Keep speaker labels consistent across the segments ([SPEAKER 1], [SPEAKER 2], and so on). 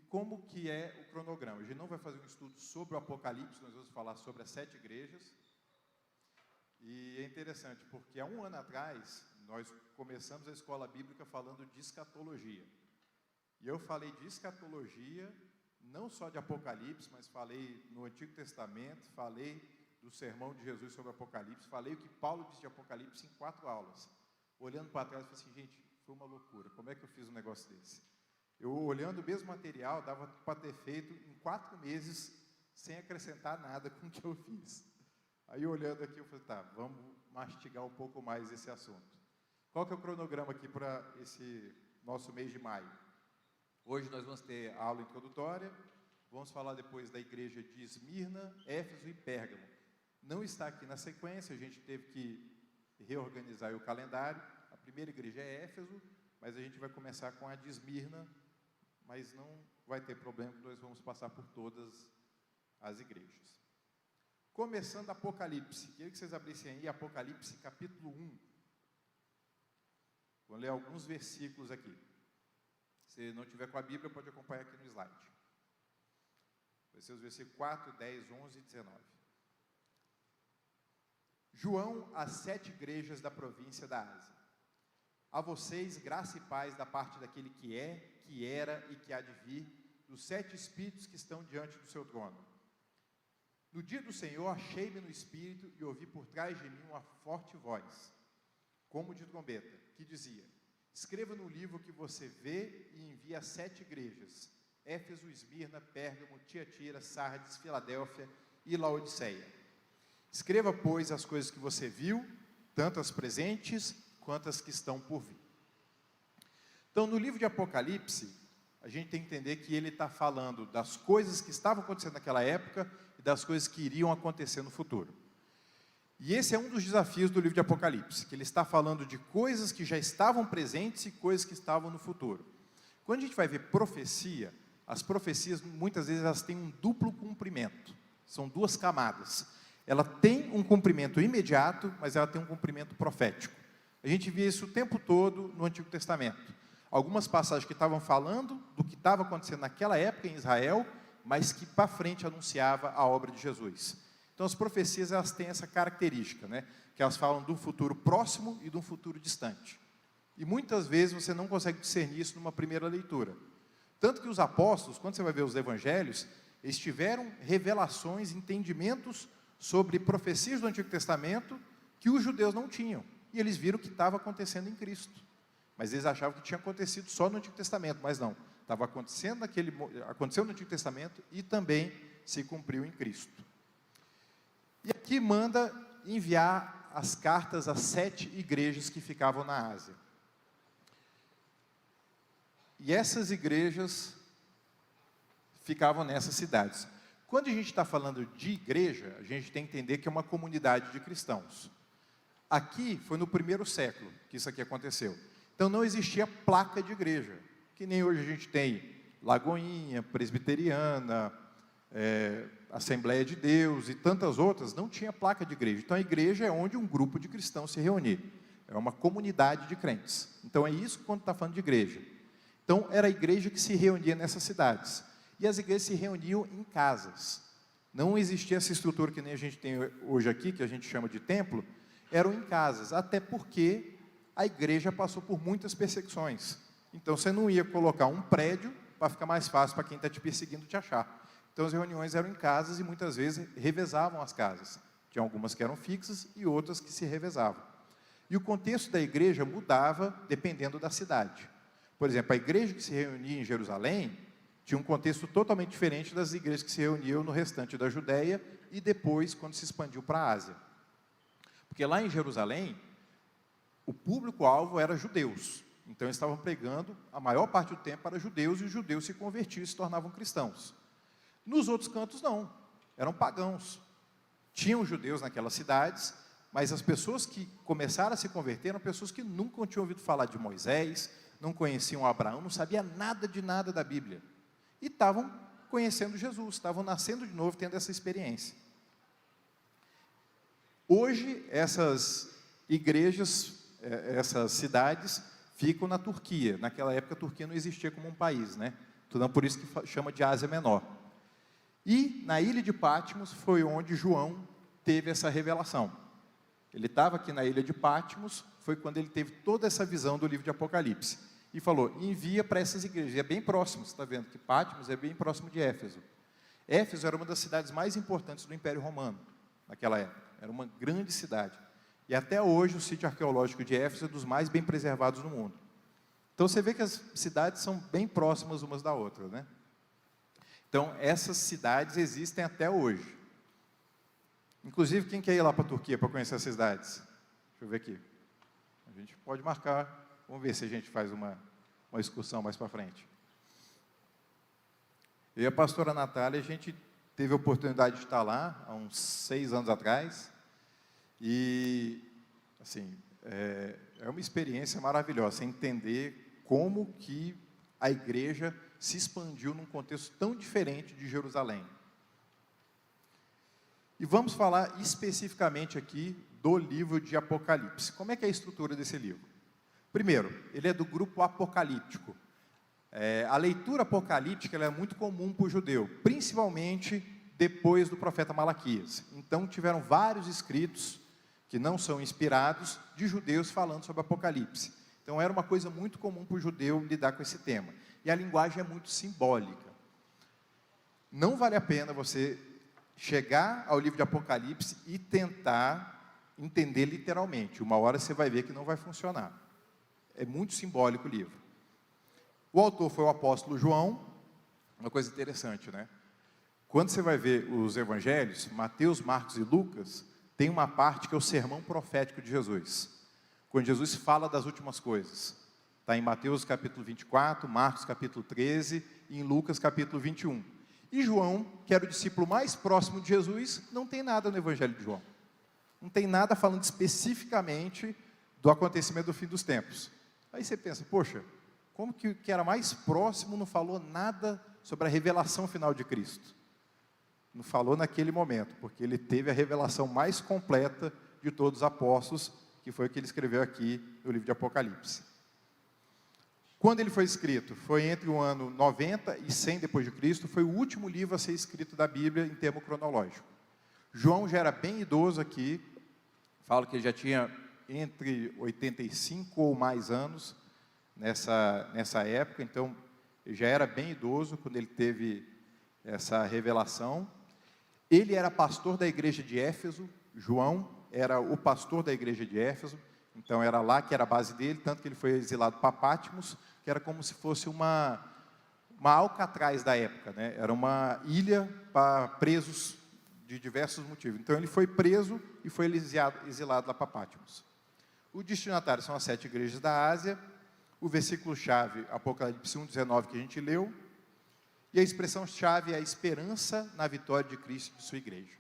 [SPEAKER 1] como que é o cronograma? A gente não vai fazer um estudo sobre o Apocalipse, nós vamos falar sobre as 7 igrejas. E é interessante, porque há um ano atrás, nós começamos a escola bíblica falando de escatologia. E eu falei de escatologia, não só de Apocalipse, mas falei no Antigo Testamento, falei do sermão de Jesus sobre Apocalipse, falei o que Paulo disse de Apocalipse em 4 aulas. Olhando para trás, eu falei assim, gente, foi uma loucura, como é que eu fiz um negócio desse? Eu, olhando o mesmo material, dava para ter feito em 4 meses, sem acrescentar nada com o que eu fiz. Aí, olhando aqui, eu falei, tá, vamos mastigar um pouco mais esse assunto. Qual que é o cronograma aqui para esse nosso mês de maio? Hoje nós vamos ter a aula introdutória, vamos falar depois da igreja de Esmirna, Éfeso e Pérgamo. Não está aqui na sequência, a gente teve que reorganizar o calendário. A primeira igreja é Éfeso, mas a gente vai começar com a de Esmirna, mas não vai ter problema, nós vamos passar por todas as igrejas. Começando Apocalipse, queria que vocês abrissem aí Apocalipse capítulo 1. Vou ler alguns versículos aqui. Se não tiver com a Bíblia, pode acompanhar aqui no slide. Vai ser os versículos 4, 10, 11 e 19. João, às 7 igrejas da província da Ásia. A vocês, graça e paz da parte daquele que é, que era e que há de vir, dos 7 espíritos que estão diante do seu trono. No dia do Senhor, achei-me no espírito e ouvi por trás de mim uma forte voz, como de trombeta, que dizia: escreva no livro que você vê e envie a 7 igrejas, Éfeso, Esmirna, Pérgamo, Tiatira, Sardes, Filadélfia e Laodiceia. Escreva, pois, as coisas que você viu, tanto as presentes quanto as que estão por vir. Então, no livro de Apocalipse, a gente tem que entender que ele está falando das coisas que estavam acontecendo naquela época e das coisas que iriam acontecer no futuro. E esse é um dos desafios do livro de Apocalipse, que ele está falando de coisas que já estavam presentes e coisas que estavam no futuro. Quando a gente vai ver profecia, as profecias, muitas vezes, elas têm um duplo cumprimento. São 2 camadas. Ela tem um cumprimento imediato, mas ela tem um cumprimento profético. A gente via isso o tempo todo no Antigo Testamento. Algumas passagens que estavam falando do que estava acontecendo naquela época em Israel, mas que para frente anunciava a obra de Jesus. Então as profecias, elas têm essa característica, né? Que elas falam de um futuro próximo e de um futuro distante. E muitas vezes você não consegue discernir isso numa primeira leitura. Tanto que os apóstolos, quando você vai ver os evangelhos, eles tiveram revelações, entendimentos sobre profecias do Antigo Testamento que os judeus não tinham. E eles viram o que estava acontecendo em Cristo. Mas eles achavam que tinha acontecido só no Antigo Testamento, mas não. Estava acontecendo aconteceu no Antigo Testamento e também se cumpriu em Cristo. E aqui manda enviar as cartas às 7 igrejas que ficavam na Ásia. E essas igrejas ficavam nessas cidades. Quando a gente está falando de igreja, a gente tem que entender que é uma comunidade de cristãos. Aqui foi no 1º século que isso aqui aconteceu. Então não existia placa de igreja, que nem hoje a gente tem Lagoinha, Presbiteriana, Assembleia de Deus e tantas outras, não tinha placa de igreja. Então a igreja é onde um grupo de cristãos se reunia. É uma comunidade de crentes. Então é isso quando está falando de igreja. Então era a igreja que se reunia nessas cidades. E as igrejas se reuniam em casas. Não existia essa estrutura que nem a gente tem hoje aqui, que a gente chama de templo, eram em casas, até porque a igreja passou por muitas perseguições. Então você não ia colocar um prédio para ficar mais fácil para quem está te perseguindo te achar. Então as reuniões eram em casas e muitas vezes revezavam as casas. Tinha algumas que eram fixas e outras que se revezavam. E o contexto da igreja mudava dependendo da cidade. Por exemplo, a igreja que se reunia em Jerusalém tinha um contexto totalmente diferente das igrejas que se reuniam no restante da Judéia e depois quando se expandiu para a Ásia. Porque lá em Jerusalém, o público-alvo era judeus. Então eles estavam pregando, a maior parte do tempo para judeus, e os judeus se convertiam e se tornavam cristãos. Nos outros cantos não, eram pagãos. Tinham judeus naquelas cidades, mas as pessoas que começaram a se converter eram pessoas que nunca tinham ouvido falar de Moisés, não conheciam Abraão, não sabiam nada de nada da Bíblia. E estavam conhecendo Jesus, estavam nascendo de novo, tendo essa experiência. Hoje, essas igrejas, essas cidades, ficam na Turquia. Naquela época, a Turquia não existia como um país, né? Então, por isso que chama de Ásia Menor. E na ilha de Patmos foi onde João teve essa revelação. Ele estava aqui na ilha de Patmos, foi quando ele teve toda essa visão do livro de Apocalipse. E falou, envia para essas igrejas. E é bem próximo, você está vendo que Patmos é bem próximo de Éfeso. Éfeso era uma das cidades mais importantes do Império Romano, naquela época. Era uma grande cidade. E até hoje o sítio arqueológico de Éfeso é dos mais bem preservados do mundo. Então você vê que as cidades são bem próximas umas da outra, né? Então essas cidades existem até hoje. Inclusive, quem quer ir lá para a Turquia para conhecer essas cidades? Deixa eu ver aqui. A gente pode marcar, vamos ver se a gente faz uma excursão mais para frente. Eu e a pastora Natália, a gente teve a oportunidade de estar lá, há uns 6 anos atrás, e, assim, é uma experiência maravilhosa, entender como que a igreja se expandiu num contexto tão diferente de Jerusalém. E vamos falar especificamente aqui do livro de Apocalipse. Como é que é a estrutura desse livro? Primeiro, ele é do grupo apocalíptico. A leitura apocalíptica ela é muito comum para o judeu, principalmente depois do profeta Malaquias. Então, tiveram vários escritos que não são inspirados de judeus falando sobre Apocalipse. Então, era uma coisa muito comum para o judeu lidar com esse tema. E a linguagem é muito simbólica. Não vale a pena você chegar ao livro de Apocalipse e tentar entender literalmente. Uma hora você vai ver que não vai funcionar. É muito simbólico o livro. O autor foi o apóstolo João. Uma coisa interessante, né? Quando você vai ver os evangelhos, Mateus, Marcos e Lucas, tem uma parte que é o sermão profético de Jesus. Quando Jesus fala das últimas coisas. Está em Mateus capítulo 24, Marcos capítulo 13 e em Lucas capítulo 21. E João, que era o discípulo mais próximo de Jesus, não tem nada no Evangelho de João. Não tem nada falando especificamente do acontecimento do fim dos tempos. Aí você pensa, poxa, como que era mais próximo não falou nada sobre a revelação final de Cristo? Não falou naquele momento, porque ele teve a revelação mais completa de todos os apóstolos, que foi o que ele escreveu aqui no livro de Apocalipse. Quando ele foi escrito? Foi entre o ano 90 e 100 depois de Cristo, foi o último livro a ser escrito da Bíblia em termo cronológico. João já era bem idoso aqui, fala que ele já tinha entre 85 ou mais anos nessa época, então ele já era bem idoso quando ele teve essa revelação. Ele era pastor da igreja de Éfeso, João era o pastor da igreja de Éfeso, então era lá que era a base dele, tanto que ele foi exilado para Patmos, que era como se fosse uma Alcatraz da época, né? Era uma ilha para presos de diversos motivos. Então ele foi preso e foi exilado lá para Patmos. O destinatário são as 7 igrejas da Ásia, o versículo-chave, Apocalipse 1:19, que a gente leu, e a expressão-chave é a esperança na vitória de Cristo e de sua igreja.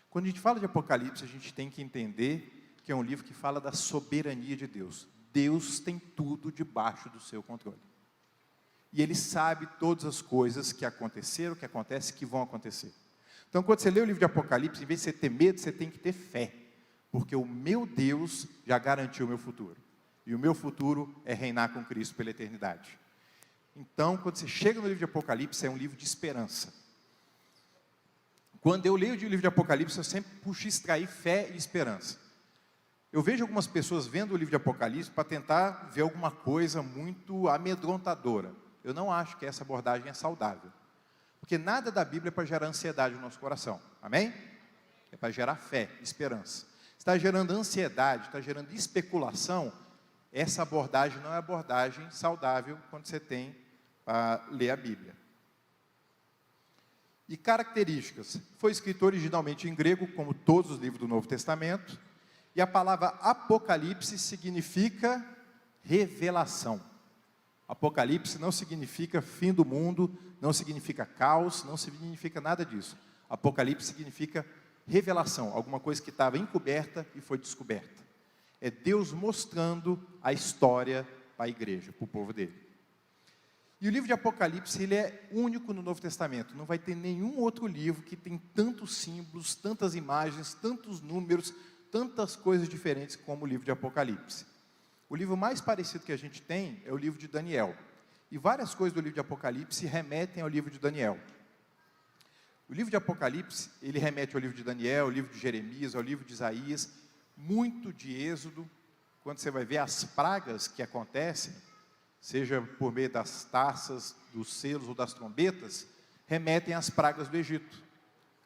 [SPEAKER 1] Quando a gente fala de Apocalipse, a gente tem que entender que é um livro que fala da soberania de Deus. Deus tem tudo debaixo do seu controle. E Ele sabe todas as coisas que aconteceram, que acontecem, que vão acontecer. Então, quando você lê o livro de Apocalipse, em vez de você ter medo, você tem que ter fé. Porque o meu Deus já garantiu o meu futuro. E o meu futuro é reinar com Cristo pela eternidade. Então, quando você chega no livro de Apocalipse, é um livro de esperança. Quando eu leio o livro de Apocalipse, eu sempre puxo extrair fé e esperança. Eu vejo algumas pessoas vendo o livro de Apocalipse para tentar ver alguma coisa muito amedrontadora. Eu não acho que essa abordagem é saudável. Porque nada da Bíblia é para gerar ansiedade no nosso coração. Amém? É para gerar fé, esperança. Está gerando ansiedade, está gerando especulação. Essa abordagem não é abordagem saudável quando você tem para ler a Bíblia. E características. Foi escrito originalmente em grego, como todos os livros do Novo Testamento. E a palavra Apocalipse significa revelação. Apocalipse não significa fim do mundo, não significa caos, não significa nada disso. Apocalipse significa revelação, alguma coisa que estava encoberta e foi descoberta. É Deus mostrando a história para a igreja, para o povo dele. E o livro de Apocalipse, ele é único no Novo Testamento. Não vai ter nenhum outro livro que tem tantos símbolos, tantas imagens, tantos números, tantas coisas diferentes como o livro de Apocalipse. O livro mais parecido que a gente tem é o livro de Daniel. E várias coisas do livro de Apocalipse remetem ao livro de Daniel. O livro de Apocalipse, ele remete ao livro de Daniel, ao livro de Jeremias, ao livro de Isaías, muito de Êxodo. Quando você vai ver as pragas que acontecem, seja por meio das taças, dos selos ou das trombetas, remetem às pragas do Egito.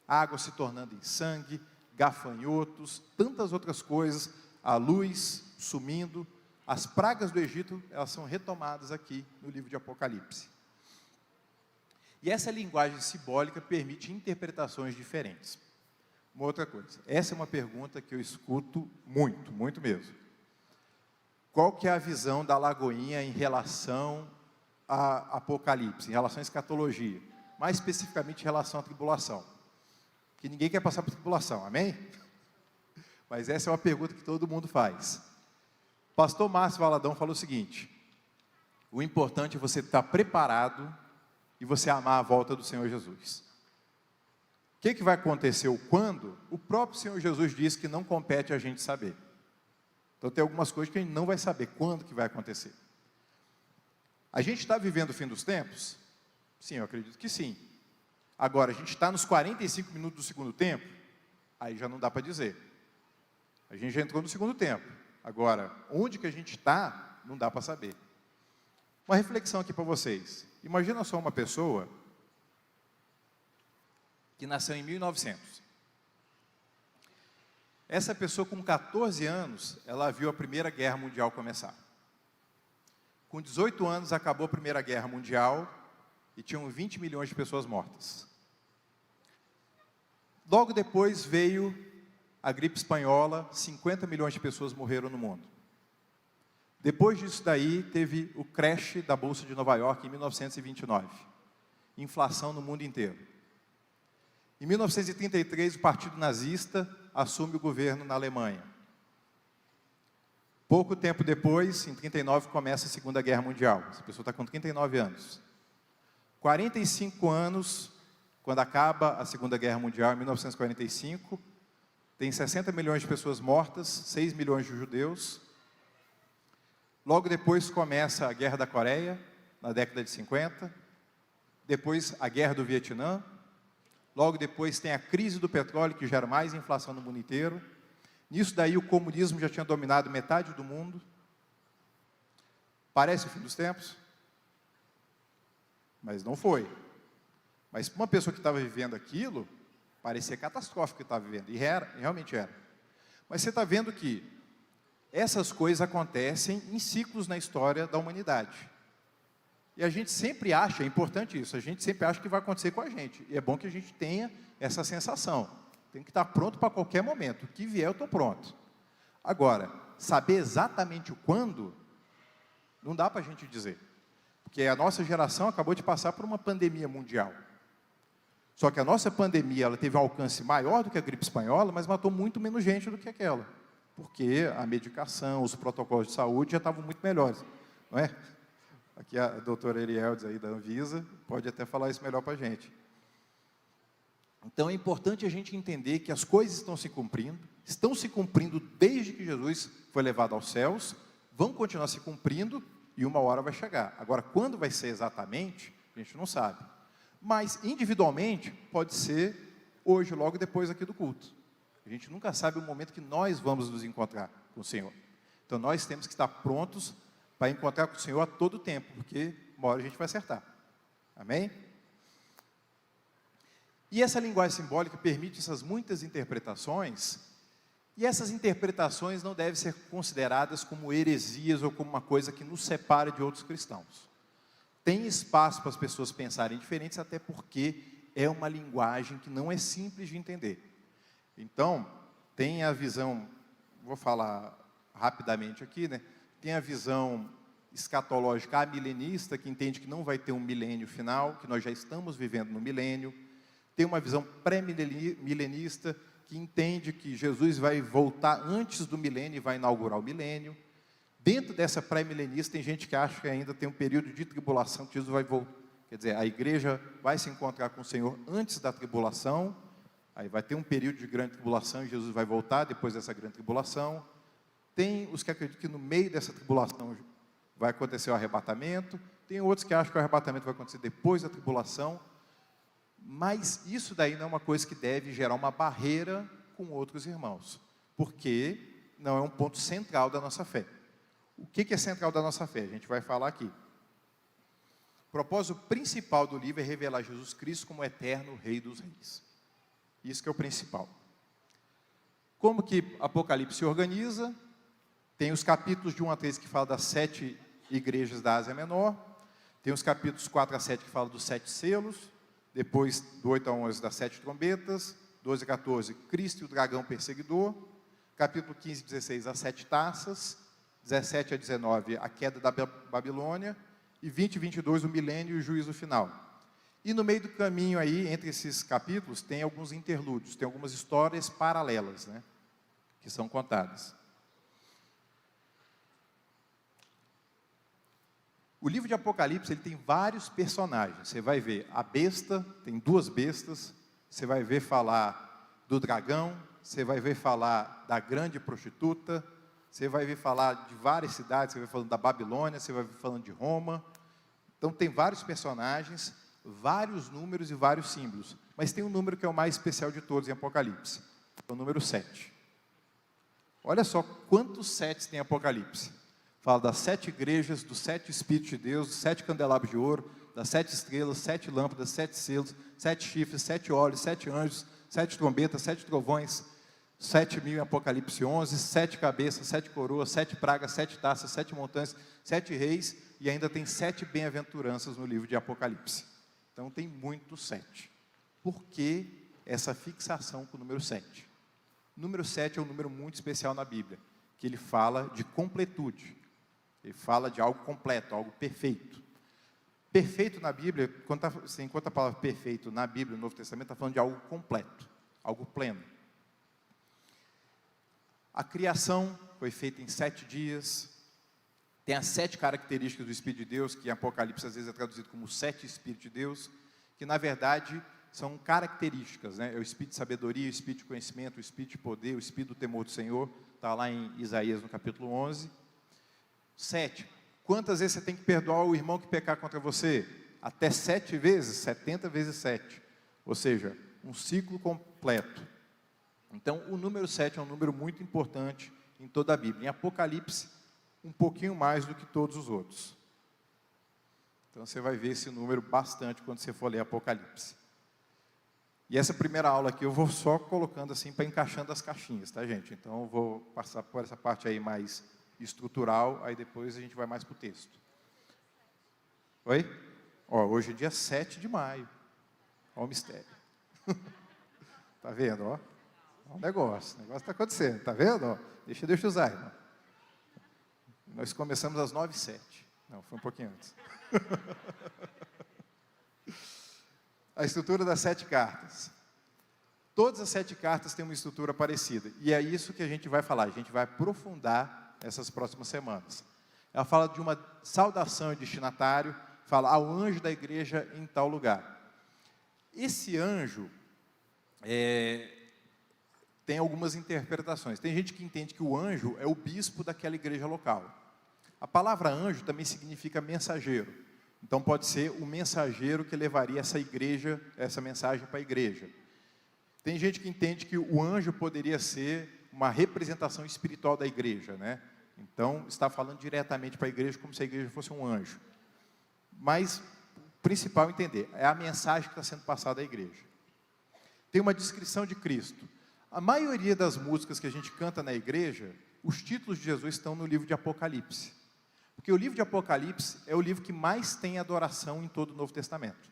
[SPEAKER 1] Água se tornando em sangue, gafanhotos, tantas outras coisas, a luz sumindo. As pragas do Egito, elas são retomadas aqui no livro de Apocalipse. E essa linguagem simbólica permite interpretações diferentes. Uma outra coisa, essa é uma pergunta que eu escuto muito, muito mesmo. Qual que é a visão da Lagoinha em relação a Apocalipse, em relação à escatologia? Mais especificamente em relação à tribulação. Porque ninguém quer passar por tribulação, amém? Mas essa é uma pergunta que todo mundo faz. Pastor Márcio Valadão falou o seguinte: o importante é você estar preparado e você amar a volta do Senhor Jesus. O que vai acontecer ou quando? O próprio Senhor Jesus disse que não compete a gente saber. Então tem algumas coisas que a gente não vai saber quando que vai acontecer. A gente está vivendo o fim dos tempos? Sim, eu acredito que sim. Agora, a gente está nos 45 minutos do segundo tempo? Aí já não dá para dizer. A gente já entrou no segundo tempo. Agora, onde que a gente está, não dá para saber. Uma reflexão aqui para vocês. Imagina só uma pessoa que nasceu em 1900. Essa pessoa, com 14 anos, ela viu a Primeira Guerra Mundial começar. Com 18 anos, acabou a Primeira Guerra Mundial e tinham 20 milhões de pessoas mortas. Logo depois veio a gripe espanhola, 50 milhões de pessoas morreram no mundo. Depois disso daí, teve o crash da Bolsa de Nova York em 1929. Inflação no mundo inteiro. Em 1933, o Partido Nazista assume o governo na Alemanha. Pouco tempo depois, em 1939, começa a Segunda Guerra Mundial. Essa pessoa está com 39 anos. 45 anos, quando acaba a Segunda Guerra Mundial, em 1945, tem 60 milhões de pessoas mortas, 6 milhões de judeus. Logo depois começa a Guerra da Coreia, na década de 50. Depois a Guerra do Vietnã. Logo depois tem a crise do petróleo, que gera mais inflação no mundo inteiro. Nisso daí o comunismo já tinha dominado metade do mundo. Parece o fim dos tempos? Mas não foi. Mas para uma pessoa que estava vivendo aquilo, parecia catastrófico que estava vivendo. E realmente era. Mas você está vendo que essas coisas acontecem em ciclos na história da humanidade. E a gente sempre acha, é importante isso, a gente sempre acha que vai acontecer com a gente. E é bom que a gente tenha essa sensação. Tem que estar pronto para qualquer momento. O que vier, eu estou pronto. Agora, saber exatamente o quando, não dá para a gente dizer. Porque a nossa geração acabou de passar por uma pandemia mundial. Só que a nossa pandemia, ela teve um alcance maior do que a gripe espanhola, mas matou muito menos gente do que aquela. Porque a medicação, os protocolos de saúde já estavam muito melhores. Não é? Aqui a doutora Elieldes aí da Anvisa pode até falar isso melhor para a gente. Então é importante a gente entender que as coisas estão se cumprindo desde que Jesus foi levado aos céus, vão continuar se cumprindo e uma hora vai chegar. Agora, quando vai ser exatamente, a gente não sabe. Mas, individualmente, pode ser hoje, logo depois aqui do culto. A gente nunca sabe o momento que nós vamos nos encontrar com o Senhor. Então, nós temos que estar prontos para encontrar com o Senhor a todo tempo, porque uma hora a gente vai acertar. Amém? E essa linguagem simbólica permite essas muitas interpretações, e essas interpretações não devem ser consideradas como heresias ou como uma coisa que nos separa de outros cristãos. Tem espaço para as pessoas pensarem diferentes, até porque é uma linguagem que não é simples de entender. Então, tem a visão, vou falar rapidamente aqui, né? Tem a visão escatológica amilenista, que entende que não vai ter um milênio final, que nós já estamos vivendo no milênio. Tem uma visão pré-milenista, que entende que Jesus vai voltar antes do milênio e vai inaugurar o milênio. Dentro dessa pré-milenista, tem gente que acha que ainda tem um período de tribulação, que Jesus vai voltar. Quer dizer, a igreja vai se encontrar com o Senhor antes da tribulação, aí vai ter um período de grande tribulação e Jesus vai voltar depois dessa grande tribulação. Tem os que acreditam que no meio dessa tribulação vai acontecer o arrebatamento, Tem outros que acham que o arrebatamento vai acontecer depois da tribulação, mas isso daí não é uma coisa que deve gerar uma barreira com outros irmãos, porque não é um ponto central da nossa fé. O que é central da nossa fé? A gente vai falar aqui. O propósito principal do livro é revelar Jesus Cristo como eterno Rei dos Reis. Isso que é o principal. Como que Apocalipse se organiza? Tem os capítulos de 1 a 3 que falam das 7 igrejas da Ásia Menor. Tem os capítulos 4 a 7 que falam dos 7 selos. Depois, do 8 a 11, das 7 trombetas. 12 a 14, Cristo e o dragão perseguidor. Capítulo 15 e 16, as 7 taças. 17 a 19, a queda da Babilônia. E 20 e 22, o milênio e o juízo final. E no meio do caminho aí, entre esses capítulos, tem alguns interlúdios, tem algumas histórias paralelas, né, que são contadas. O livro de Apocalipse, ele tem vários personagens. Você vai ver a besta, tem 2 bestas. Você vai ver falar do dragão. Você vai ver falar da grande prostituta. Você vai ver falar de várias cidades. Você vai ver falando da Babilônia. Você vai ver falando de Roma. Então, tem vários personagens, vários números e vários símbolos. Mas tem um número que é o mais especial de todos em Apocalipse. É o número 7. Olha só quantos 7 tem em Apocalipse. Fala das 7 igrejas, dos 7 Espíritos de Deus, dos 7 candelabros de ouro, das 7 estrelas, 7 lâmpadas, 7 selos, 7 chifres, 7 olhos, 7 anjos, 7 trombetas, 7 trovões, 7.000 em Apocalipse 11, 7 cabeças, 7 coroas, 7 pragas, 7 taças, 7 montanhas, 7 reis, e ainda tem 7 bem-aventuranças no livro de Apocalipse. Então tem muito 7. Por que essa fixação com o número 7? O número 7 é um número muito especial na Bíblia, que ele fala de completude. Ele fala de algo completo, algo perfeito. Perfeito na Bíblia, enquanto a palavra perfeito na Bíblia, no Novo Testamento, está falando de algo completo, algo pleno. A criação foi feita em 7 dias. Tem as 7 características do Espírito de Deus, que em Apocalipse às vezes é traduzido como 7 Espíritos de Deus, que na verdade são características, né? É o Espírito de sabedoria, o Espírito de conhecimento, o Espírito de poder, o Espírito do temor do Senhor. Está lá em Isaías no capítulo 11. 7. Quantas vezes você tem que perdoar o irmão que pecar contra você? Até 7 vezes, 70 vezes 7. Ou seja, um ciclo completo. Então, o número 7 é um número muito importante em toda a Bíblia. Em Apocalipse, um pouquinho mais do que todos os outros. Então, você vai ver esse número bastante quando você for ler Apocalipse. E essa primeira aula aqui, eu vou só colocando assim, para encaixando as caixinhas, tá, gente? Então, eu vou passar por essa parte aí mais estrutural, aí depois a gente vai mais para o texto. Oi? Ó, hoje é dia 7 de maio. Ó o mistério. Tá vendo, ó? Ó o negócio está acontecendo, tá vendo? Ó, deixa Deus te usar, irmão. Nós começamos às 9h07. Não, foi um pouquinho antes. A estrutura das 7 cartas. Todas as 7 cartas têm uma estrutura parecida. E é isso que a gente vai falar. A gente vai aprofundar essas próximas semanas. Ela fala de uma saudação e destinatário. Fala ao anjo da igreja em tal lugar. Esse anjo tem algumas interpretações. Tem gente que entende que o anjo é o bispo daquela igreja local. A palavra anjo também significa mensageiro. Então pode ser o mensageiro que levaria essa mensagem para a igreja. Tem gente que entende que o anjo poderia ser uma representação espiritual da igreja, né? Então está falando diretamente para a igreja como se a igreja fosse um anjo. Mas o principal entender é a mensagem que está sendo passada à igreja. Tem uma descrição de Cristo. A maioria das músicas que a gente canta na igreja, os títulos de Jesus estão no livro de Apocalipse. Porque o livro de Apocalipse é o livro que mais tem adoração em todo o Novo Testamento.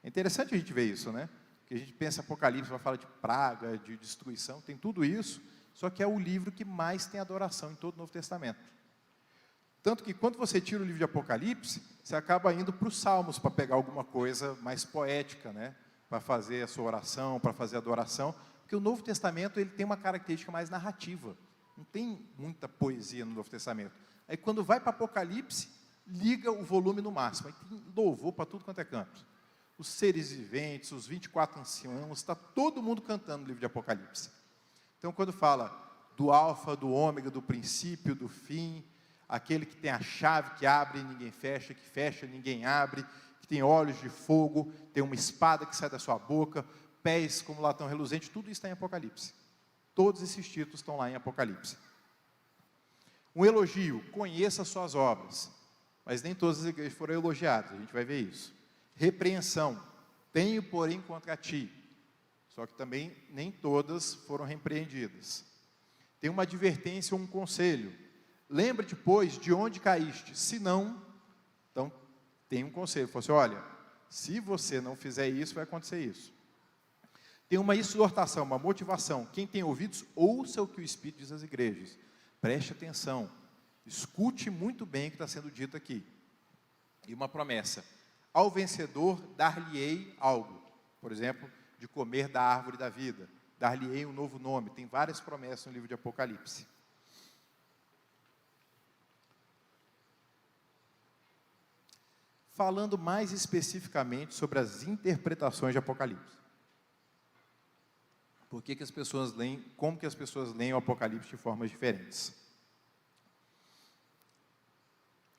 [SPEAKER 1] É interessante a gente ver isso, né? Porque a gente pensa em Apocalipse, vai falar de praga, de destruição, tem tudo isso, só que é o livro que mais tem adoração em todo o Novo Testamento. Tanto que quando você tira o livro de Apocalipse, você acaba indo para os Salmos, para pegar alguma coisa mais poética, né? Para fazer a sua oração, para fazer a adoração, porque o Novo Testamento ele tem uma característica mais narrativa, não tem muita poesia no Novo Testamento. Aí quando vai para Apocalipse, liga o volume no máximo, aí tem louvor para tudo quanto é canto. Os seres viventes, os 24 anciãos, está todo mundo cantando no livro de Apocalipse. Então quando fala do alfa, do ômega, do princípio, do fim, aquele que tem a chave que abre e ninguém fecha, que fecha e ninguém abre, que tem olhos de fogo, tem uma espada que sai da sua boca, pés como latão reluzente, tudo isso está em Apocalipse. Todos esses títulos estão lá em Apocalipse. Um elogio, conheça suas obras, mas nem todas as igrejas foram elogiadas, a gente vai ver isso. Repreensão, tenho porém contra ti, só que também nem todas foram repreendidas. Tem uma advertência ou um conselho, lembra-te, pois, de onde caíste, se não, então tem um conselho, fala assim, olha, se você não fizer isso, vai acontecer isso. Tem uma exortação, uma motivação, quem tem ouvidos, ouça o que o Espírito diz às igrejas, preste atenção, escute muito bem o que está sendo dito aqui. E uma promessa, ao vencedor dar-lhe-ei algo, por exemplo, de comer da árvore da vida, dar-lhe-ei um novo nome, tem várias promessas no livro de Apocalipse. Falando mais especificamente sobre as interpretações de Apocalipse. Por que as pessoas leem, como que as pessoas leem o Apocalipse de formas diferentes?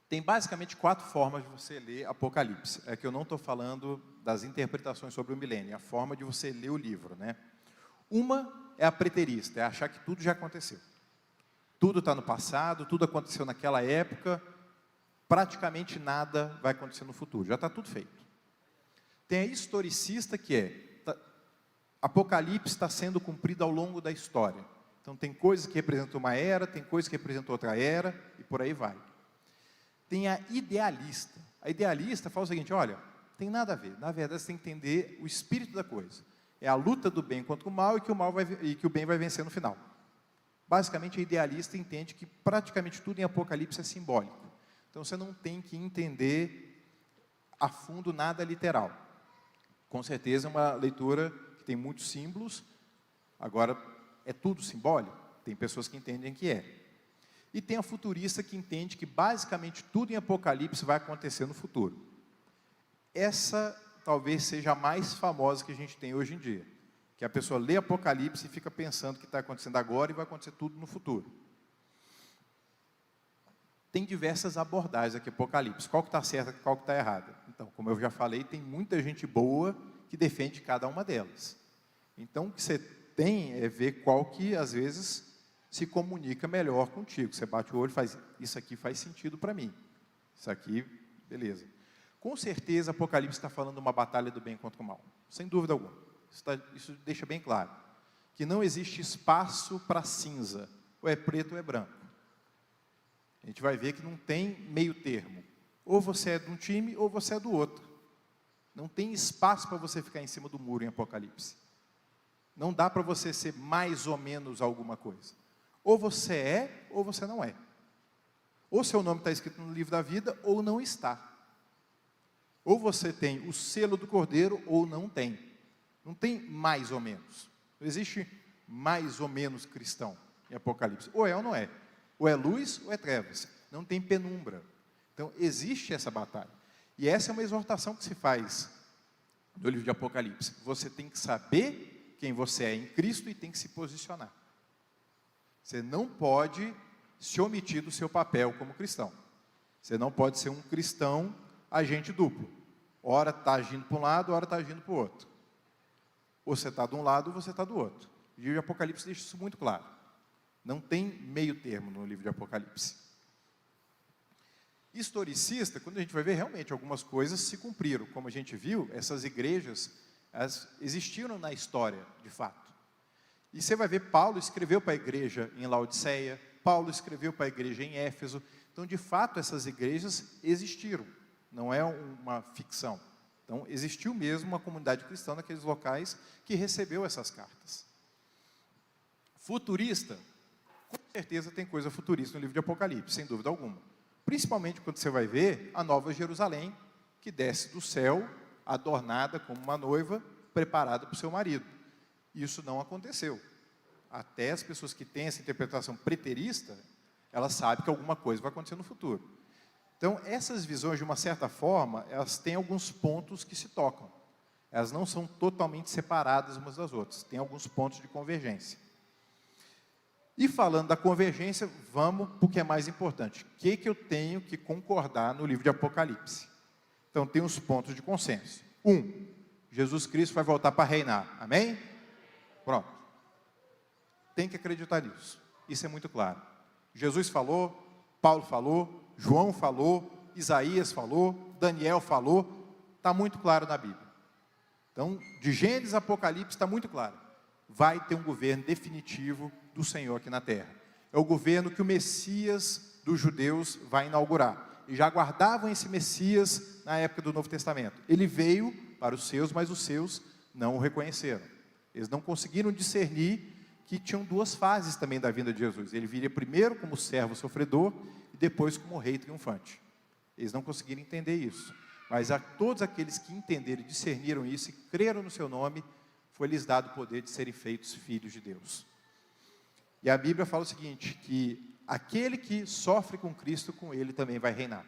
[SPEAKER 1] Tem basicamente 4 formas de você ler Apocalipse. É que eu não estou falando das interpretações sobre o milênio, é a forma de você ler o livro, né? Uma é a preterista, é achar que tudo já aconteceu. Tudo está no passado, tudo aconteceu naquela época, praticamente nada vai acontecer no futuro, já está tudo feito. Tem a historicista que Apocalipse está sendo cumprido ao longo da história. Então tem coisas que representam uma era, tem coisas que representam outra era, e por aí vai. Tem a idealista. A idealista fala o seguinte, olha, tem nada a ver, na verdade você tem que entender o espírito da coisa. É a luta do bem contra o mal e que o bem vai vencer no final. Basicamente a idealista entende que praticamente tudo em Apocalipse é simbólico. Então você não tem que entender a fundo nada literal. Com certeza é uma leitura que tem muitos símbolos, agora é tudo simbólico? Tem pessoas que entendem que é. E tem a futurista que entende que basicamente tudo em Apocalipse vai acontecer no futuro. Essa talvez seja a mais famosa que a gente tem hoje em dia. Que a pessoa lê Apocalipse e fica pensando que está acontecendo agora e vai acontecer tudo no futuro. Tem diversas abordagens aqui, Apocalipse. Qual que está certa e qual que está errada? Então, como eu já falei, tem muita gente boa que defende cada uma delas. Então, o que você tem é ver qual que, às vezes, se comunica melhor contigo. Você bate o olho e faz, isso aqui faz sentido para mim. Isso aqui, beleza. Com certeza, Apocalipse está falando de uma batalha do bem contra o mal. Sem dúvida alguma. Isso deixa bem claro. Que não existe espaço para cinza. Ou é preto ou é branco. A gente vai ver que não tem meio termo. Ou você é de um time, ou você é do outro. Não tem espaço para você ficar em cima do muro em Apocalipse. Não dá para você ser mais ou menos alguma coisa. Ou você é, ou você não é. Ou seu nome está escrito no livro da vida, ou não está. Ou você tem o selo do Cordeiro, ou não tem. Não tem mais ou menos. Não existe mais ou menos cristão em Apocalipse. Ou é ou não é. Ou é luz ou é trevas. Não tem penumbra. Então, existe essa batalha. E essa é uma exortação que se faz no livro de Apocalipse. Você tem que saber quem você é em Cristo e tem que se posicionar. Você não pode se omitir do seu papel como cristão. Você não pode ser um cristão agente duplo. Ora está agindo para um lado, ora está agindo para o outro. Ou você está de um lado, ou você está do outro. O livro de Apocalipse deixa isso muito claro. Não tem meio termo no livro de Apocalipse. Historicista, quando a gente vai ver, realmente algumas coisas se cumpriram. Como a gente viu, essas igrejas elas existiram na história, de fato. E você vai ver, Paulo escreveu para a igreja em Laodiceia, Paulo escreveu para a igreja em Éfeso. Então, de fato, essas igrejas existiram. Não é uma ficção. Então, existiu mesmo uma comunidade cristã naqueles locais que recebeu essas cartas. Futurista, com certeza tem coisa futurista no livro de Apocalipse, sem dúvida alguma. Principalmente quando você vai ver a Nova Jerusalém, que desce do céu, adornada como uma noiva, preparada para o seu marido. Isso não aconteceu. Até as pessoas que têm essa interpretação preterista, elas sabem que alguma coisa vai acontecer no futuro. Então, essas visões, de uma certa forma, elas têm alguns pontos que se tocam. Elas não são totalmente separadas umas das outras. Tem alguns pontos de convergência. E falando da convergência, vamos para o que é mais importante. O que eu tenho que concordar no livro de Apocalipse? Então, tem os pontos de consenso. 1, Jesus Cristo vai voltar para reinar. Amém? Pronto. Tem que acreditar nisso. Isso é muito claro. Jesus falou, Paulo falou, João falou, Isaías falou, Daniel falou. Está muito claro na Bíblia. Então, de Gênesis a Apocalipse está muito claro. Vai ter um governo definitivo do Senhor aqui na terra. É o governo que o Messias dos judeus vai inaugurar. E já aguardavam esse Messias na época do Novo Testamento. Ele veio para os seus, mas os seus não o reconheceram. Eles não conseguiram discernir que tinham duas fases também da vinda de Jesus. Ele viria primeiro como servo sofredor e depois como rei triunfante. Eles não conseguiram entender isso. Mas a todos aqueles que entenderam e discerniram isso e creram no seu nome, foi-lhes dado o poder de serem feitos filhos de Deus. E a Bíblia fala o seguinte, que aquele que sofre com Cristo, com ele também vai reinar.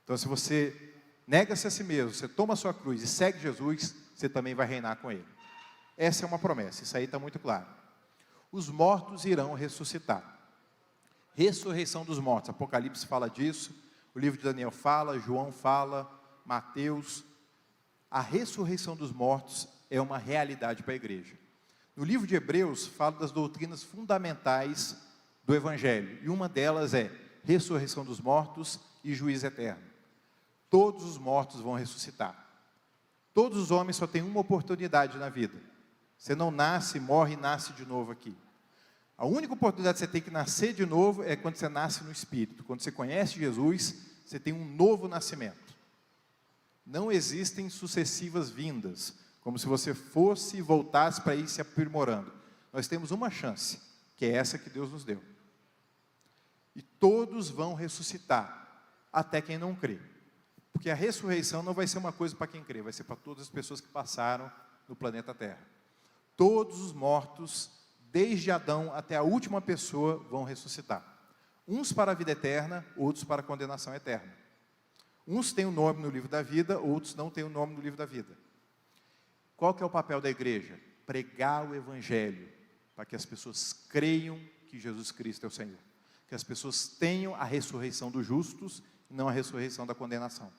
[SPEAKER 1] Então, se você nega-se a si mesmo, você toma a sua cruz e segue Jesus, você também vai reinar com ele. Essa é uma promessa, isso aí está muito claro. Os mortos irão ressuscitar. Ressurreição dos mortos, Apocalipse fala disso, o livro de Daniel fala, João fala, Mateus. A ressurreição dos mortos é uma realidade para a igreja. No livro de Hebreus, fala das doutrinas fundamentais do Evangelho. E uma delas é ressurreição dos mortos e juízo eterno. Todos os mortos vão ressuscitar. Todos os homens só têm uma oportunidade na vida. Você não nasce, morre e nasce de novo aqui. A única oportunidade que você tem que nascer de novo é quando você nasce no Espírito. Quando você conhece Jesus, você tem um novo nascimento. Não existem sucessivas vindas, como se você fosse e voltasse para ir se aprimorando. Nós temos uma chance, que é essa que Deus nos deu. E todos vão ressuscitar, até quem não crê. Porque a ressurreição não vai ser uma coisa para quem crê, vai ser para todas as pessoas que passaram no planeta Terra. Todos os mortos, desde Adão até a última pessoa, vão ressuscitar. Uns para a vida eterna, outros para a condenação eterna. Uns têm o nome no livro da vida, outros não têm o nome no livro da vida. Qual que é o papel da igreja? Pregar o Evangelho, para que as pessoas creiam que Jesus Cristo é o Senhor. Que as pessoas tenham a ressurreição dos justos, e não a ressurreição da condenação.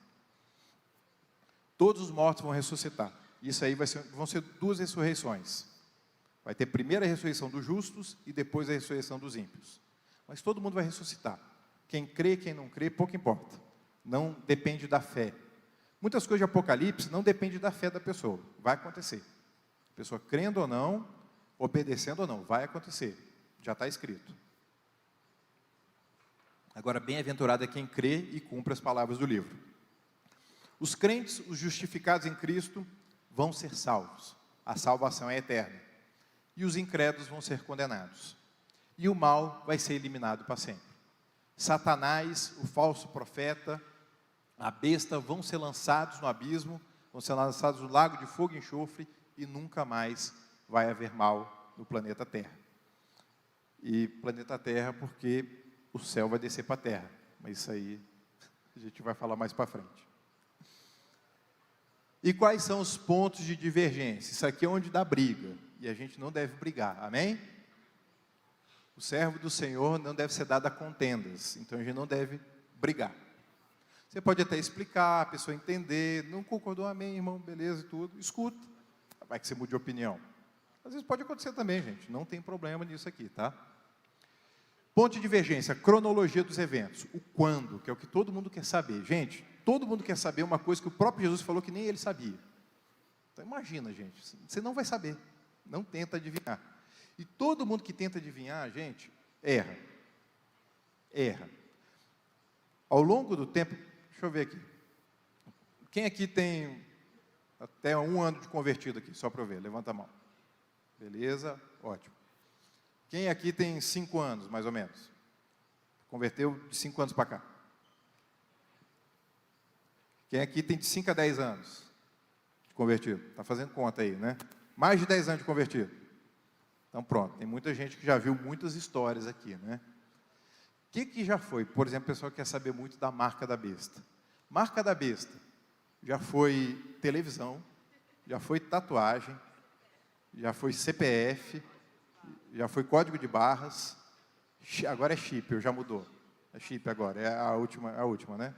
[SPEAKER 1] Todos os mortos vão ressuscitar. Isso aí vão ser duas ressurreições. Vai ter primeiro a ressurreição dos justos, e depois a ressurreição dos ímpios. Mas todo mundo vai ressuscitar. Quem crê, quem não crê, pouco importa. Não depende da fé. Muitas coisas de Apocalipse não dependem da fé da pessoa. Vai acontecer. A pessoa crendo ou não, obedecendo ou não, vai acontecer. Já está escrito. Agora, bem-aventurado é quem crê e cumpre as palavras do livro. Os crentes, os justificados em Cristo, vão ser salvos. A salvação é eterna. E os incrédulos vão ser condenados. E o mal vai ser eliminado para sempre. Satanás, o falso profeta, a besta vão ser lançados no abismo, vão ser lançados no lago de fogo e enxofre, e nunca mais vai haver mal no planeta Terra. E planeta Terra porque o céu vai descer para a terra, mas isso aí a gente vai falar mais para frente. E quais são os pontos de divergência? Isso aqui é onde dá briga, e a gente não deve brigar, amém? O servo do Senhor não deve ser dado a contendas, então a gente não deve brigar. Você pode até explicar, a pessoa entender, não concordou, amém, irmão, beleza e tudo, escuta, vai que você mude de opinião. Às vezes pode acontecer também, gente, não tem problema nisso aqui, tá? Ponto de divergência, cronologia dos eventos, o quando, que é o que todo mundo quer saber. Gente, todo mundo quer saber uma coisa que o próprio Jesus falou que nem ele sabia. Então imagina, gente, você não vai saber, não tenta adivinhar. E todo mundo que tenta adivinhar, gente, erra. Erra. Ao longo do tempo, deixa eu ver aqui. Quem aqui tem até 1 ano de convertido aqui? Só para eu ver, levanta a mão. Beleza, ótimo. Quem aqui tem 5 anos, mais ou menos? Converteu de 5 anos para cá. Quem aqui tem de 5 a 10 anos de convertido? Está fazendo conta aí, né? Mais de 10 anos de convertido. Então pronto, tem muita gente que já viu muitas histórias aqui, né? O que já foi? Por exemplo, o pessoal quer saber muito da marca da besta. Marca da besta já foi televisão, já foi tatuagem, já foi CPF, já foi código de barras, Agora é chip, já mudou. É chip agora, é a última, né?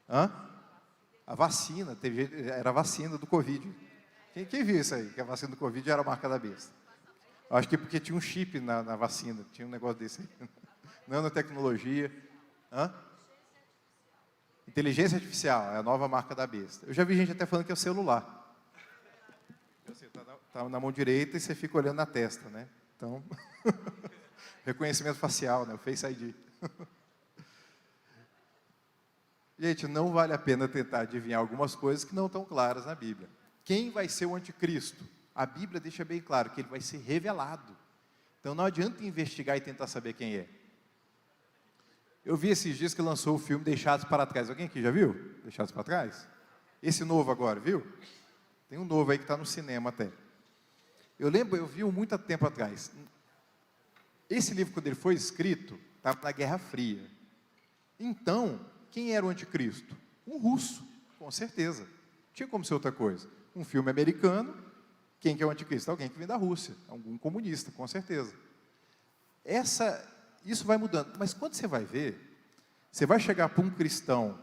[SPEAKER 1] Hã? A vacina, era a vacina do Covid. Quem viu isso aí? Que a vacina do Covid era a marca da besta. Eu acho que porque tinha um chip na vacina, tinha um negócio desse aí. Nanotecnologia. Hã? Inteligência artificial, é a nova marca da besta. Eu já vi gente até falando que é o celular. Está na mão direita e você fica olhando na testa, né? Então, reconhecimento facial, né? O Face ID. Gente, não vale a pena tentar adivinhar algumas coisas que não estão claras na Bíblia. Quem vai ser o anticristo? A Bíblia deixa bem claro que ele vai ser revelado. Então não adianta investigar e tentar saber quem é. Eu vi esses dias que lançou o filme Deixados para Trás. Alguém aqui já viu? Deixados para Trás? Esse novo agora, viu? Tem um novo aí que está no cinema até. Eu vi muito tempo atrás. Esse livro, quando ele foi escrito, estava na Guerra Fria. Então, quem era o anticristo? Um russo, com certeza. Não tinha como ser outra coisa. Um filme americano, quem que é o anticristo? Alguém que vem da Rússia, algum comunista, com certeza. Isso vai mudando. Mas quando você vai ver, você vai chegar para um cristão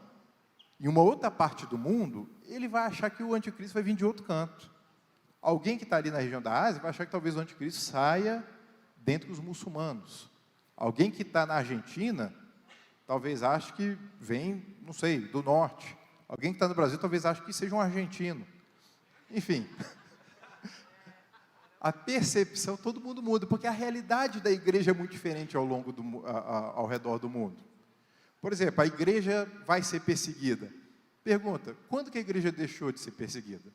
[SPEAKER 1] em uma outra parte do mundo, ele vai achar que o anticristo vai vir de outro canto. Alguém que está ali na região da Ásia vai achar que talvez o anticristo saia dentre os muçulmanos. Alguém que está na Argentina, talvez ache que vem, não sei, do norte. Alguém que está no Brasil, talvez ache que seja um argentino. Enfim, a percepção, todo mundo muda, porque a realidade da igreja é muito diferente ao redor do mundo. Por exemplo, a igreja vai ser perseguida. Pergunta, quando que a igreja deixou de ser perseguida?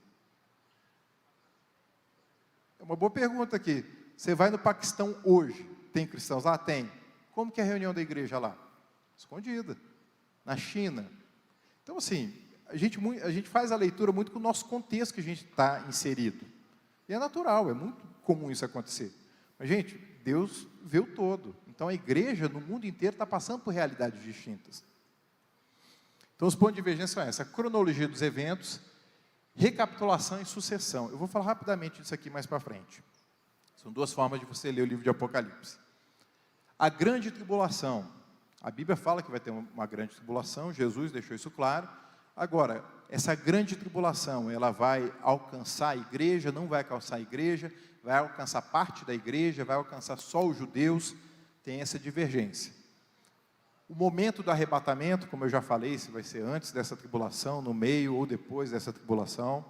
[SPEAKER 1] É uma boa pergunta aqui. Você vai no Paquistão hoje, tem cristãos lá? Tem. Como que é a reunião da igreja lá? Escondida. Na China. Então, assim, a gente faz a leitura muito com o nosso contexto que a gente está inserido. E é natural, é muito comum isso acontecer. Mas, gente, Deus vê o todo. Então, a igreja no mundo inteiro está passando por realidades distintas. Então, os pontos de divergência são essa: a cronologia dos eventos, recapitulação e sucessão. Eu vou falar rapidamente disso aqui mais para frente. São duas formas de você ler o livro de Apocalipse. A grande tribulação. A Bíblia fala que vai ter uma grande tribulação, Jesus deixou isso claro. Agora, essa grande tribulação, ela vai alcançar a igreja, não vai alcançar a igreja, vai alcançar parte da igreja, vai alcançar só os judeus, tem essa divergência. O momento do arrebatamento, como eu já falei, se vai ser antes dessa tribulação, no meio ou depois dessa tribulação.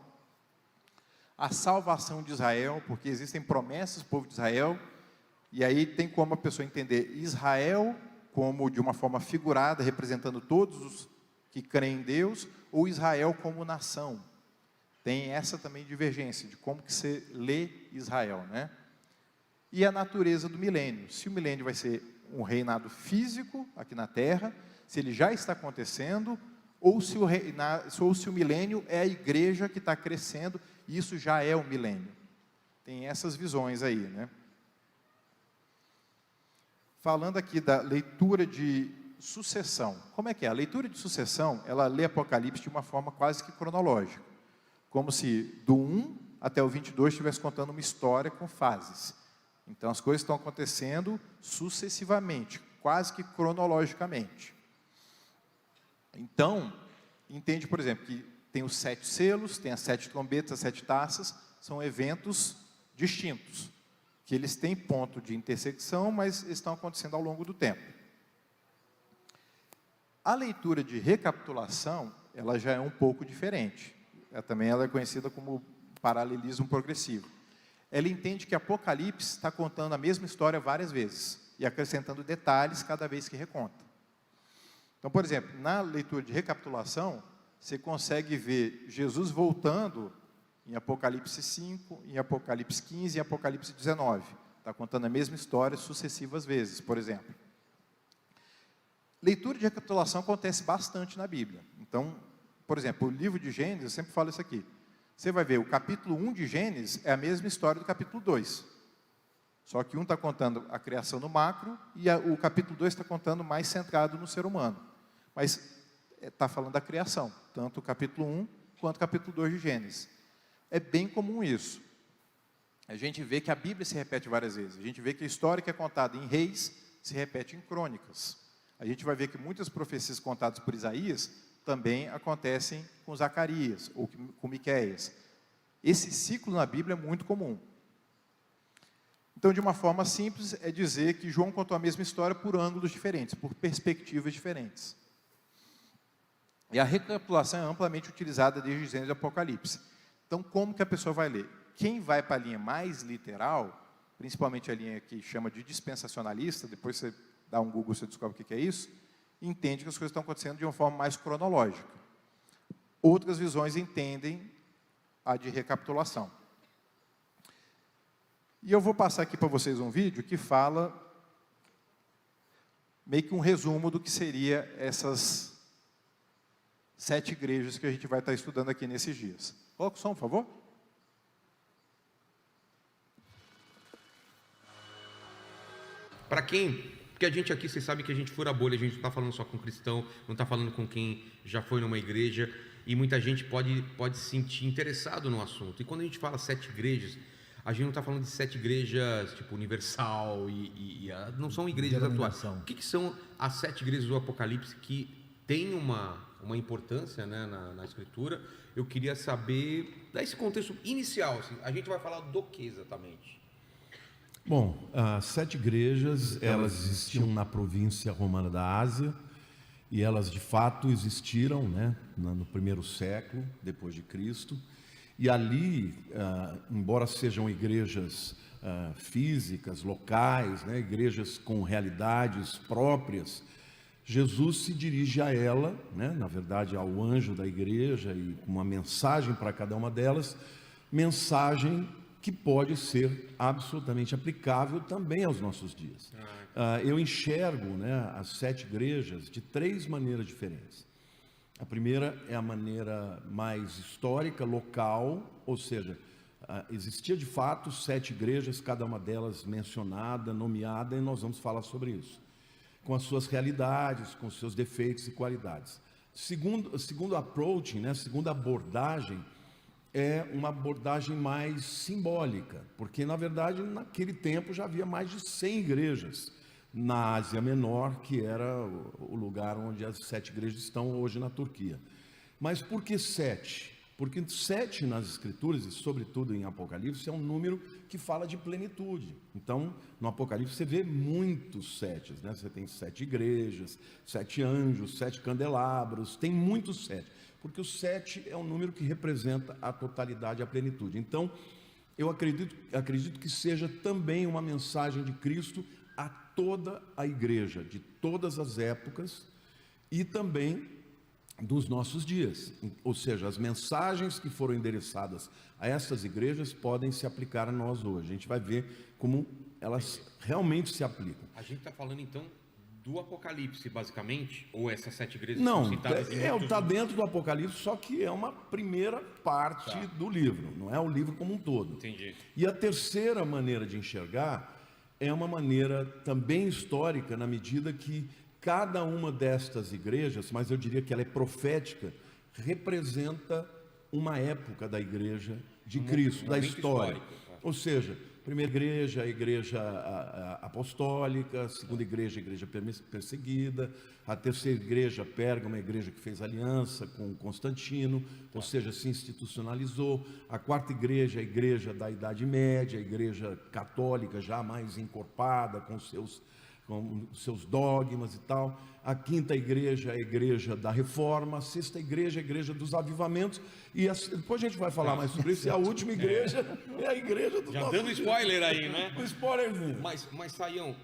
[SPEAKER 1] A salvação de Israel, porque existem promessas do povo de Israel, e aí tem como a pessoa entender Israel como de uma forma figurada, representando todos os que creem em Deus, ou Israel como nação. Tem essa também divergência, de como que você lê Israel, né? E a natureza do milênio. Se o milênio vai ser um reinado físico aqui na Terra, se ele já está acontecendo, ou se o milênio é a igreja que está crescendo, e isso já é o milênio. Tem essas visões aí, né? Falando aqui da leitura de sucessão. Como é que é? A leitura de sucessão, ela lê Apocalipse de uma forma quase que cronológica. Como se do 1 até o 22 estivesse contando uma história com fases. Então as coisas estão acontecendo sucessivamente, quase que cronologicamente. Então, entende, por exemplo, que tem os 7 selos, tem as 7 trombetas, as 7 taças, são eventos distintos, que eles têm ponto de intersecção, mas estão acontecendo ao longo do tempo. A leitura de recapitulação, ela já é um pouco diferente. Ela é conhecida como paralelismo progressivo. Ela entende que Apocalipse está contando a mesma história várias vezes, e acrescentando detalhes cada vez que reconta. Então, por exemplo, na leitura de recapitulação, você consegue ver Jesus voltando em Apocalipse 5, em Apocalipse 15 e em Apocalipse 19. Está contando a mesma história sucessivas vezes, por exemplo. Leitura de recapitulação acontece bastante na Bíblia. Então, por exemplo, o livro de Gênesis, eu sempre falo isso aqui. Você vai ver, o capítulo 1 de Gênesis é a mesma história do capítulo 2. Só que um está contando a criação no macro, e o capítulo 2 está contando mais centrado no ser humano. Mas está falando da criação, tanto o capítulo 1 quanto o capítulo 2 de Gênesis. É bem comum isso. A gente vê que a Bíblia se repete várias vezes. A gente vê que a história que é contada em Reis se repete em Crônicas. A gente vai ver que muitas profecias contadas por Isaías também acontecem com Zacarias ou com Miqueias. Esse ciclo na Bíblia é muito comum. Então, de uma forma simples, é dizer que João contou a mesma história por ângulos diferentes, por perspectivas diferentes. E a recapitulação é amplamente utilizada desde Gênesis e Apocalipse. Então, como que a pessoa vai ler? Quem vai para a linha mais literal, principalmente a linha que chama de dispensacionalista, depois você dá um Google, você descobre o que é isso, entende que as coisas estão acontecendo de uma forma mais cronológica. Outras visões entendem a de recapitulação. E eu vou passar aqui para vocês um vídeo que fala meio que um resumo do que seria essas 7 igrejas que a gente vai estar estudando aqui nesses dias. Coloca o som, por favor.
[SPEAKER 2] Para quem? Porque a gente aqui, vocês sabem que a gente fura a bolha, a gente não está falando só com cristão, não está falando com quem já foi numa igreja, e muita gente pode se sentir interessado no assunto. E quando a gente fala 7 igrejas, a gente não está falando de 7 igrejas tipo universal, não são igrejas atuais. O que são as 7 igrejas do Apocalipse que têm uma importância, né, na Escritura? Eu queria saber, dar esse contexto inicial, assim, a gente vai falar do que exatamente?
[SPEAKER 3] Bom, as 7 igrejas, elas existiam na província romana da Ásia, e elas de fato existiram, né, no primeiro século depois de Cristo. E ali, embora sejam igrejas físicas, locais, né, igrejas com realidades próprias, Jesus se dirige a ela, né, na verdade ao anjo da igreja, e com uma mensagem para cada uma delas, mensagem que pode ser absolutamente aplicável também aos nossos dias. Eu enxergo, né, as 7 igrejas de 3 maneiras diferentes. A primeira é a maneira mais histórica, local, ou seja, existia de fato 7 igrejas, cada uma delas mencionada, nomeada, e nós vamos falar sobre isso, com as suas realidades, com os seus defeitos e qualidades. Segundo approach, né, segunda abordagem, é uma abordagem mais simbólica, porque na verdade naquele tempo já havia mais de 100 igrejas na Ásia Menor, que era o lugar onde as 7 igrejas estão hoje na Turquia. Mas por que 7? Porque 7 nas Escrituras, e sobretudo em Apocalipse, é um número que fala de plenitude. Então, no Apocalipse você vê muitos 7, né? Você tem 7 igrejas, 7 anjos, 7 candelabros, tem muitos 7, porque o 7 é um número que representa a totalidade, a plenitude. Então, eu acredito que seja também uma mensagem de Cristo a toda a igreja, de todas as épocas, e também dos nossos dias. Ou seja, as mensagens que foram endereçadas a essas igrejas podem se aplicar a nós hoje. A gente vai ver como elas realmente se aplicam.
[SPEAKER 2] A gente está falando então do Apocalipse, basicamente, ou essas 7 igrejas
[SPEAKER 3] não,
[SPEAKER 2] são citadas em outros...
[SPEAKER 3] está dentro do Apocalipse, só que é uma primeira parte do livro, não é o livro como um todo.
[SPEAKER 2] Entendi.
[SPEAKER 3] E a terceira maneira de enxergar é uma maneira também histórica, na medida que cada uma destas igrejas, mas eu diria que ela é profética, representa uma época da igreja de Cristo, da história. Ou seja, a primeira igreja, a igreja apostólica, a segunda igreja, a igreja perseguida, a terceira igreja, Pérgamo, a igreja que fez aliança com Constantino, ou seja, se institucionalizou. A quarta igreja, a igreja da Idade Média, a igreja católica já mais encorpada, com seus dogmas e tal. A quinta igreja é a igreja da Reforma, a sexta igreja é a igreja dos avivamentos, e depois a gente vai falar mais sobre isso. E a última igreja é a igreja dos...
[SPEAKER 2] Já dando spoiler aí, né?
[SPEAKER 3] O spoilerzinho.
[SPEAKER 2] Mas Saião,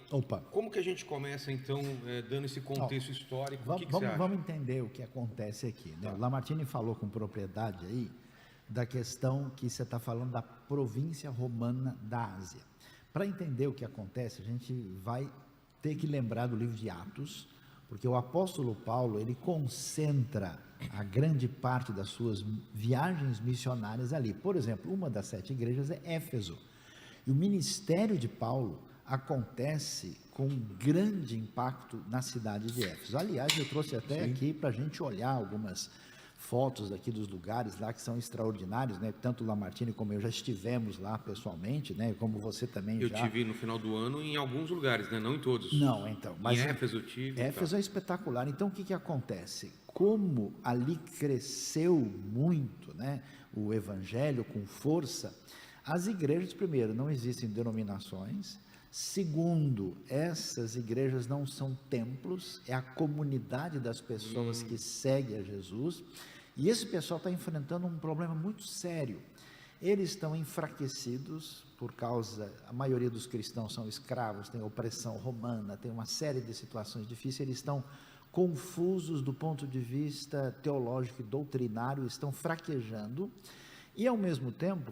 [SPEAKER 2] como que a gente começa então, dando esse contexto histórico?
[SPEAKER 4] Vamos entender o que acontece aqui, né? O Lamartine falou com propriedade aí da questão que você está falando da província romana da Ásia. Para entender o que acontece, a gente vai ter que lembrar do livro de Atos, porque o apóstolo Paulo, ele concentra a grande parte das suas viagens missionárias ali. Por exemplo, uma das 7 igrejas é Éfeso, e o ministério de Paulo acontece com grande impacto na cidade de Éfeso. Aliás, eu trouxe até aqui para a gente olhar algumas fotos aqui dos lugares lá que são extraordinários, né? Tanto o Lamartine como eu já estivemos lá pessoalmente, né? Como você também
[SPEAKER 2] Eu
[SPEAKER 4] já.
[SPEAKER 2] tive no final do ano em alguns lugares, né? Não em todos.
[SPEAKER 4] Não, então. Mas
[SPEAKER 2] em Éfeso eu tive.
[SPEAKER 4] Éfeso é espetacular. Então, o que acontece? Como ali cresceu muito, né? O evangelho com força, as igrejas, primeiro, não existem denominações. Segundo, essas igrejas não são templos, é a comunidade das pessoas que segue a Jesus, e esse pessoal está enfrentando um problema muito sério. Eles estão enfraquecidos por causa, a maioria dos cristãos são escravos, tem opressão romana, tem uma série de situações difíceis, eles estão confusos do ponto de vista teológico e doutrinário, estão fraquejando, e ao mesmo tempo,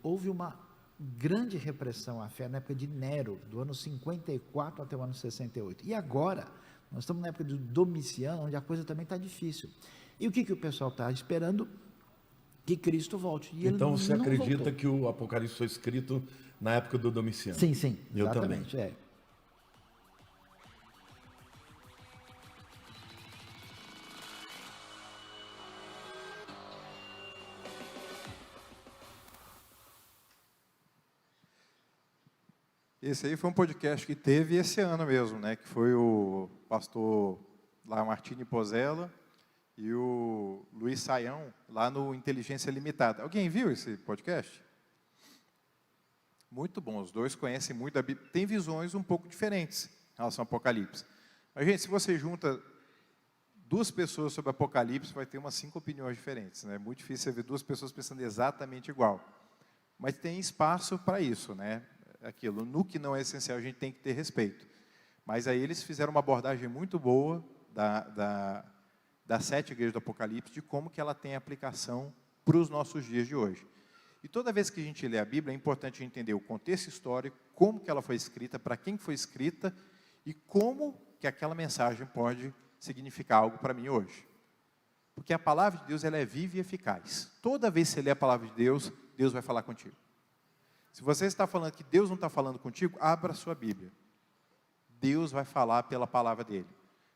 [SPEAKER 4] houve uma grande repressão à fé na época de Nero, do ano 54 até o ano 68. E agora, nós estamos na época do Domiciano, onde a coisa também está difícil. E o que o pessoal está esperando? Que Cristo volte. E
[SPEAKER 3] então
[SPEAKER 4] ele
[SPEAKER 3] você
[SPEAKER 4] não
[SPEAKER 3] acredita
[SPEAKER 4] voltou.
[SPEAKER 3] que o Apocalipse foi escrito na época do Domiciano?
[SPEAKER 4] Sim, sim,
[SPEAKER 3] Eu
[SPEAKER 4] exatamente.
[SPEAKER 3] também.
[SPEAKER 1] Esse aí foi um podcast que teve esse ano mesmo, né? Que foi o pastor Lamartine Pozella e o Luiz Saião, lá no Inteligência Limitada. Alguém viu esse podcast? Muito bom, os dois conhecem muito a Bíblia. Tem visões um pouco diferentes em relação ao Apocalipse. Mas, gente, se você junta duas pessoas sobre Apocalipse, vai ter umas 5 opiniões diferentes, né? É muito difícil você ver duas pessoas pensando exatamente igual. Mas tem espaço para isso, né? Aquilo, no que não é essencial, a gente tem que ter respeito. Mas aí eles fizeram uma abordagem muito boa das 7 igrejas do Apocalipse, de como que ela tem aplicação para os nossos dias de hoje. E toda vez que a gente lê a Bíblia, é importante entender o contexto histórico, como que ela foi escrita, para quem foi escrita, e como que aquela mensagem pode significar algo para mim hoje. Porque a palavra de Deus, ela é viva e eficaz. Toda vez que você lê a palavra de Deus, Deus vai falar contigo. Se você está falando que Deus não está falando contigo, abra a sua Bíblia. Deus vai falar pela palavra dele.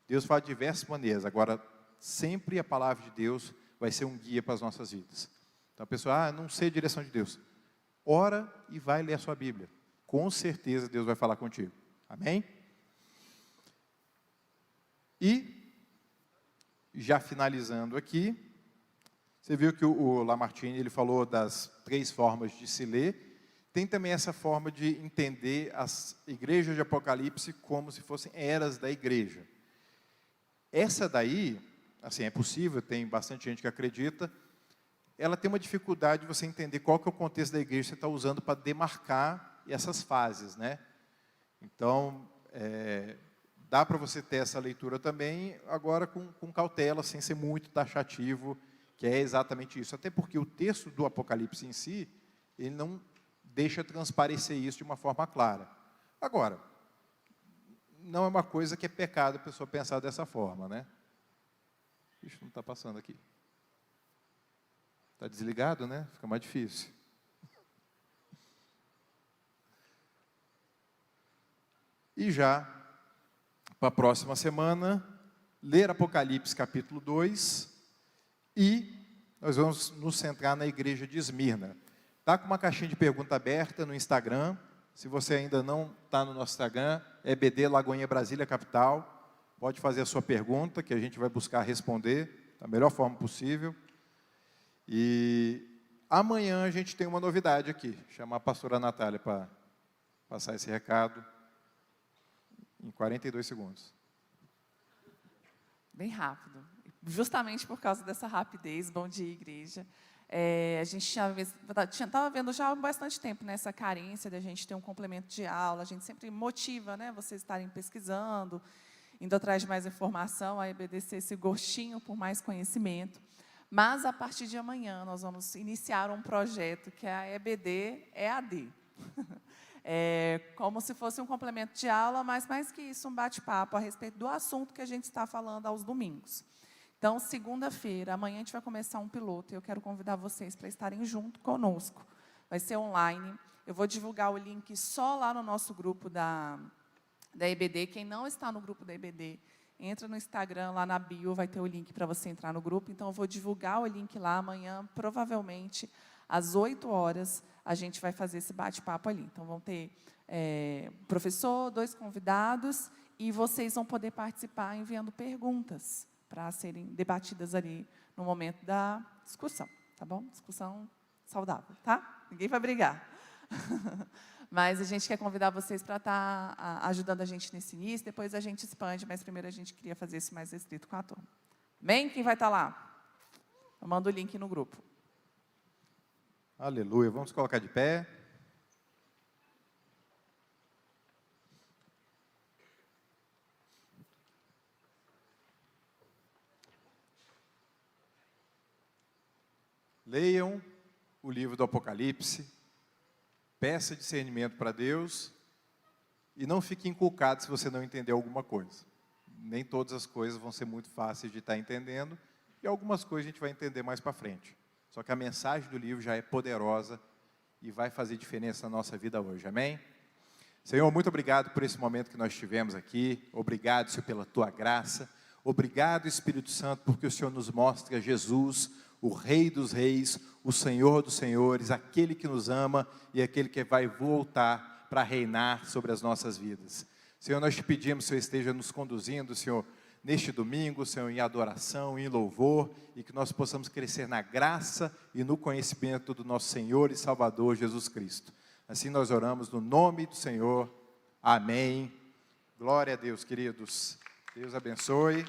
[SPEAKER 1] Deus fala de diversas maneiras. Agora, sempre a palavra de Deus vai ser um guia para as nossas vidas. Então a pessoa, não sei a direção de Deus. Ora e vai ler a sua Bíblia. Com certeza Deus vai falar contigo. Amém? E, já finalizando aqui, você viu que o Lamartine, ele falou das 3 formas de se ler. Tem também essa forma de entender as igrejas de Apocalipse como se fossem eras da igreja. Essa daí, assim, é possível, tem bastante gente que acredita, ela tem uma dificuldade de você entender qual que é o contexto da igreja que você está usando para demarcar essas fases, né? Então, dá para você ter essa leitura também, agora com cautela, sem ser muito taxativo, que é exatamente isso. Até porque o texto do Apocalipse em si, ele não deixa transparecer isso de uma forma clara. Agora, não é uma coisa que é pecado a pessoa pensar dessa forma, né? Ixi, não está passando aqui. Está desligado, né? Fica mais difícil. E já, para a próxima semana, ler Apocalipse capítulo 2, e nós vamos nos centrar na igreja de Esmirna. Está com uma caixinha de pergunta aberta no Instagram. Se você ainda não está no nosso Instagram, EBD Lagoinha Brasília Capital. Pode fazer a sua pergunta, que a gente vai buscar responder da melhor forma possível. E amanhã a gente tem uma novidade aqui. Chamar a pastora Natália para passar esse recado em 42 segundos.
[SPEAKER 5] Bem rápido. Justamente por causa dessa rapidez. Bom dia, igreja. A gente estava vendo já há bastante tempo nessa carência de a gente ter um complemento de aula, a gente sempre motiva, né, vocês estarem pesquisando, indo atrás de mais informação, a EBDC esse gostinho por mais conhecimento, mas a partir de amanhã nós vamos iniciar um projeto que é a EBD EAD, como se fosse um complemento de aula, mas mais que isso, um bate-papo a respeito do assunto que a gente está falando aos domingos. Então, segunda-feira, amanhã a gente vai começar um piloto, e eu quero convidar vocês para estarem junto conosco. Vai ser online, eu vou divulgar o link só lá no nosso grupo da EBD. Quem não está no grupo da EBD, entra no Instagram, lá na bio vai ter o link para você entrar no grupo. Então, eu vou divulgar o link lá amanhã, provavelmente, às 8 horas, a gente vai fazer esse bate-papo ali. Então, vão ter professor, 2 convidados, e vocês vão poder participar enviando perguntas para serem debatidas ali no momento da discussão, tá bom? Discussão saudável, tá? Ninguém vai brigar. Mas a gente quer convidar vocês para estar ajudando a gente nesse início, depois a gente expande, mas primeiro a gente queria fazer isso mais restrito com a turma. Bem, quem vai estar lá? Eu mando o link no grupo.
[SPEAKER 1] Aleluia. Vamos colocar de pé. Leiam o livro do Apocalipse, peça discernimento para Deus e não fique inculcado se você não entender alguma coisa. Nem todas as coisas vão ser muito fáceis de estar entendendo e algumas coisas a gente vai entender mais para frente. Só que a mensagem do livro já é poderosa e vai fazer diferença na nossa vida hoje, amém? Senhor, muito obrigado por esse momento que nós tivemos aqui, obrigado, Senhor, pela Tua graça, obrigado, Espírito Santo, porque o Senhor nos mostra Jesus, o Rei dos Reis, o Senhor dos Senhores, aquele que nos ama e aquele que vai voltar para reinar sobre as nossas vidas. Senhor, nós te pedimos, Senhor, esteja nos conduzindo, Senhor, neste domingo, Senhor, em adoração, em louvor, e que nós possamos crescer na graça e no conhecimento do nosso Senhor e Salvador Jesus Cristo. Assim nós oramos no nome do Senhor. Amém. Glória a Deus, queridos. Deus abençoe.